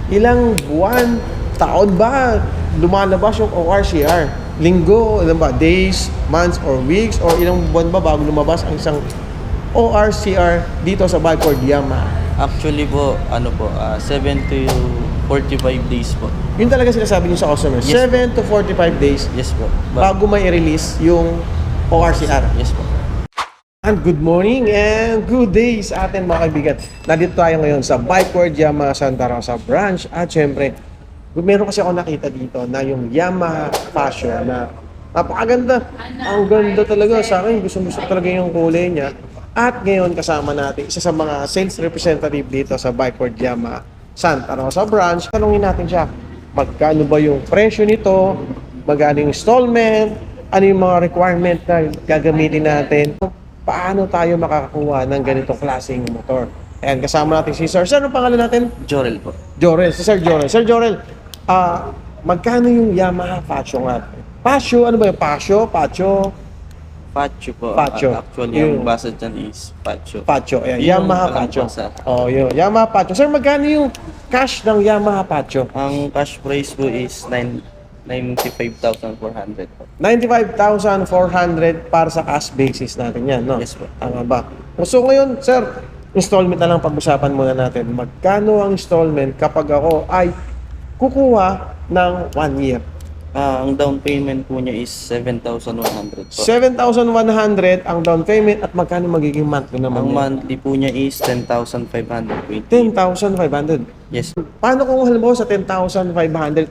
Ilang buwan, taon ba lumalabas yung ORCR? Linggo, ilan ba? Days, months, or weeks? Or ilang buwan ba bago lumabas ang isang ORCR dito sa Bicord Yamaha? Actually po, 7 to 45 days po. Yun talaga sinasabi niyo sa customer. Yes, 7 to 45 days Yes po. bago may release yung ORCR. Yes po. And good morning and good day sa atin mga kaibigan. Nandito tayo ngayon sa Bicord Yamaha Santa Rosa branch. At syempre, meron kasi ako nakita dito na yung Yamaha Passion na napakaganda. Ang ganda talaga sa akin. Gusto talaga yung kulay niya. At ngayon kasama natin isa sa mga sales representative dito sa Bicord Yamaha Santa Rosa branch. Tanungin natin siya, magkano ba yung presyo nito? Magkano yung installment? Ano yung mga requirement na gagamitin natin? Paano tayo makakakuha ng ganitong klaseng motor? Ayan, kasama natin si Sir. Sir, anong pangalan natin? Jorel po. Jorel. Si Sir Jorel. Sir Jorel, magkano yung Yamaha Passion nga? Passion, ano ba yung Passion? Pacho po. Pacho. Actually, Yung- yung basa dyan is Pacho. Pacho. Ayan, Yung Yamaha alam Pacho. ko, sir. Oh, yun. Yamaha Pacho. Sir, magkano yung cash ng Yamaha Pacho? Ang cash price po is 95,400 po. 95,400 para sa cash basis natin yan, no? Yes po. Tama ba? So ngayon, sir, installment na lang pag-usapan muna natin. Magkano ang installment kapag ako ay kukuha ng 1 year? Ang down payment po niya is 7,100 po. 7,100 ang down payment at magkano magiging monthly naman Ang yun? monthly po niya is 10,520. 10,500. Yes. Paano kung halimbawa sa 10,500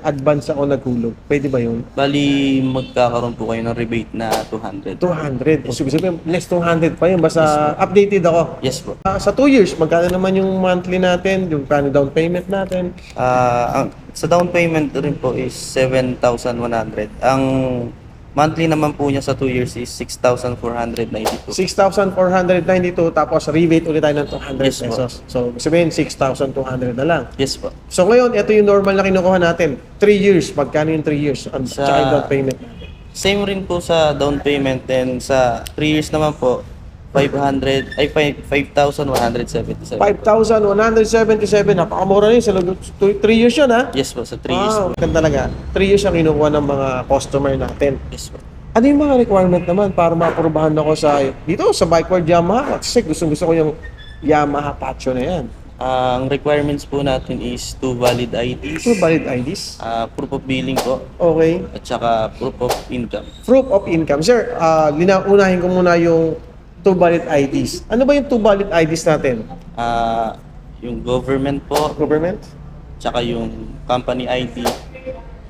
advance ako naghulog? Pwede ba yun? Bali, magkakaroon po kayo ng rebate na 200. 200. So, sabihin, less 200 pa yun. Basta updated ako. Yes po. Sa 2 years, magkano naman yung monthly natin? Yung paano down payment natin? Sa down payment rin po is 7,100. Ang monthly naman po niya sa 2 years is 6,492. 6,492 tapos rebate ulit tayo ng 200 Yes, po. pesos. So, sabihin 6,200 na lang. Yes po. So, ngayon, ito yung normal na kinukuha natin. 3 years. Magkano yung 3 years? Sa- Tsaka yung down payment. Same rin po sa down payment, then sa 3 years naman po 5,177. 5,177. Napakamura rin. Sa 3 years yun, ha? Yes po, sa 3 years po. Ganda talaga. 3 years ang kinukuha ng mga customer natin. Yes po. Ano yung mga requirement naman para maaprubahan ako dito sa Bicord Yamaha? Kasi gusto ko yung Yamaha Pacho na yan. Ang requirements po natin is 2 valid IDs, Two valid IDs. proof of billing po, Okay. at saka proof of income. Proof of income. Sir, unahin ko muna yung 2 valid IDs. Ano ba yung 2 valid IDs natin? Yung government po, Government? tsaka yung company ID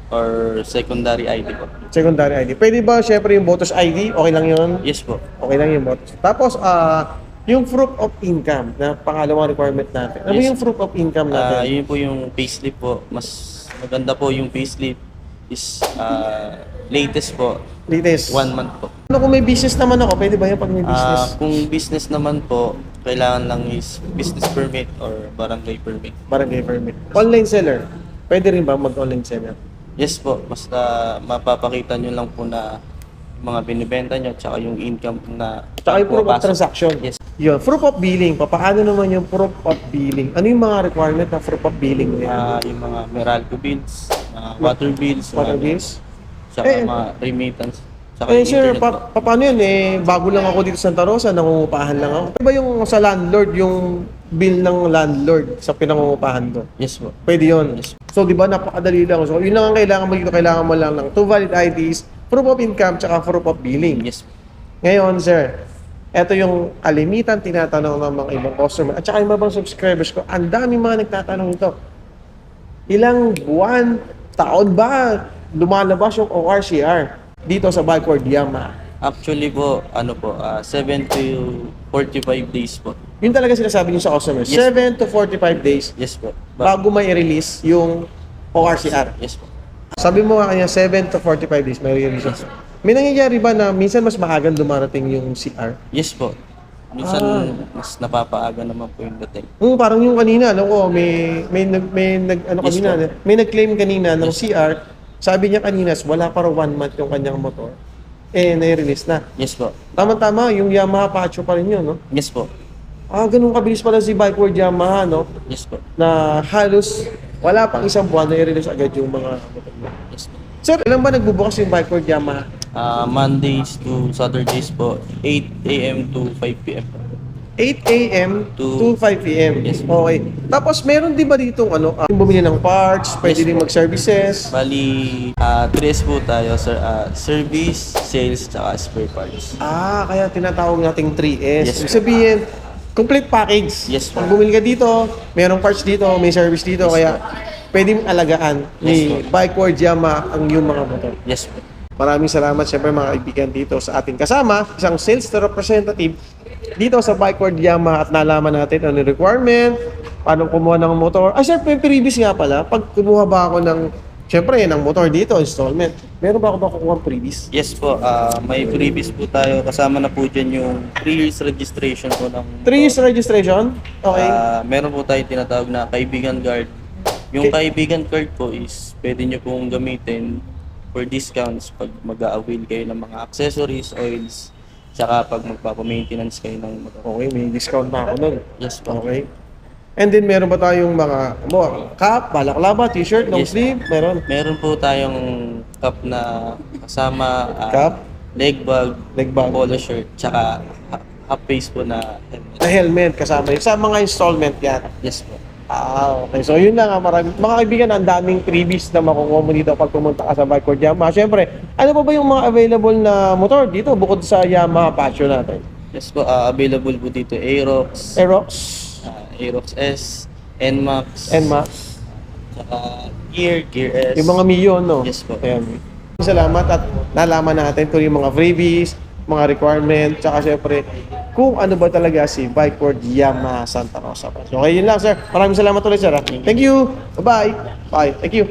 or secondary ID po. Secondary ID. Pwede ba, syempre, yung voters ID? Okay lang yun? Yes po. Okay lang yung voters. Tapos, yung proof of income na pangalawang requirement natin. Ano Yes. yung proof of income natin? Yun po yung payslip po. Mas maganda po yung payslip is latest po, Latest. 1 month po. Ano kung may business naman ako? Pwede ba yan pag may business? Kung business naman po, kailangan lang is business permit or barangay permit. Barangay permit. Online seller. Pwede rin ba mag-online seller? Yes po, basta mapapakita nyo lang po na yung mga binibenta nyo tsaka yung income na Tsaka yung proof of pumapasok. transaction. Yes. Yun. Proof of billing. Paano naman yung proof of billing? Ano yung mga requirement na proof of billing na yan? Yung mga Meralco bills, water bills, Water mga- bills? tsaka Eh, mga remittance. Tsaka Eh yung sir, internet po. paano yun eh? Bago lang ako dito sa Santa Rosa, nangungupahan lang ako. Ano ba yung sa landlord, yung bill ng landlord sa pinangungupahan ko? Yes po. Pwede yun. Yes. So, di ba, napakadali lang. So, yun lang ang kailangan mo dito. Kailangan mo lang ng 2 valid IDs, proof of income, tsaka proof of billing. Yes po. Ngayon, sir, ito yung kalimitan tinatanong ng mga ibang customer at saka yung mga subscribers ko. Ang dami mga nagtatanong ito. Ilang buwan, taon ba lumalabas yung ORCR dito sa Bicord Yamaha? Actually po, 7 to 45 days po. Yun talaga sinasabi niyo sa customer. Yes. 7 to 45 days Yes po. bago may release yung ORCR. Yes po. Sabi mo nga kanya 7 to 45 days may release. May nangyayari ba na minsan mas maagang dumarating yung CR? Yes po. Minsan mas napapaaga naman po yung dating. Parang yung kanina, alam ko, Yes, may nag-claim kanina ng CR. Sabi niya kanina, wala pa raw 1 month yung kanyang motor. Na-release na. Yes po. Tama-tama, yung Yamaha Pacho pa rin yun, no? Yes po. Ganun kabilis pala si Bicord Yamaha, no? Yes po. Na halos Wala pang isang buwan na i-release agad yung mga motor mo. Yes po. Sir, ilan ba nagbubukas yung Bike World Yamaha? Mondays to Saturdays po, 8 a.m. to 5 p.m. po. 8 a.m. to 5 p.m. Yes. Okay. Tapos meron din ba ditong bumili ng parts, pwede Yes, din mag-services? Bali, 3S po tayo, sir. Service, sales, tsaka spare parts. Kaya tinatawag nating 3S. Yes, Ibig sir. sabihin, complete package. Yes, sir. Pag bumili ka dito, merong parts dito, may service dito, Yes, kaya pwede mong alagaan ni Yes, Bike World Yamaha ang iyong mga motor. Yes po. Maraming salamat siyempre mga kaibigan dito sa ating kasama, isang sales representative dito sa Bike World Yamaha at nalaman natin ano yung requirement, paano kumuha ng motor. Sir, may previous nga pala, pag kumuha ba ako ng, siyempre, ng motor dito, installment, meron ba ako makukuha previous? Yes po, may previous po tayo. Kasama na po dyan yung 3 years registration po ng 3 years registration? Okay. meron po tayo tinatawag na kaibigan card. Yung kaibigan card po is pwede nyo pong gamitin for discounts pag mag-a-avail kayo ng mga accessories, oils, tsaka pag magpapa-maintenance kayo ng motor. Okay, may discount na ako nun. Yes po. Okay. And then meron ba tayong mga cap, balaklava, t-shirt, long Yes. sleeve? Meron. Meron po tayong cup na kasama Cup? leg bag, Leg bag. polo shirt, tsaka half face po na helmet. Na helmet kasama yun. Sa mga installment yan. Yes po. Okay. So yun lang marami. Mga kaibigan, ang daming freebies na makukuha mo dito pag pumunta ka sa Bike World Yamaha. Siyempre, ano pa ba yung mga available na motor dito bukod sa Yamaha Passion natin? Yes po, available po dito Aerox, Aerox, Aerox S, NMAX, NMAX, tsaka Gear S. yung mga Mio, no? Yes po. Ayan. Salamat at nalaman natin kung yung mga freebies, mga requirement, tsaka siyempre kung ano ba talaga si Bike World Yamaha Santa Rosa. So, okay, yun lang, sir. Maraming salamat ulit, sir. Thank you. Bye-bye. Bye. Thank you.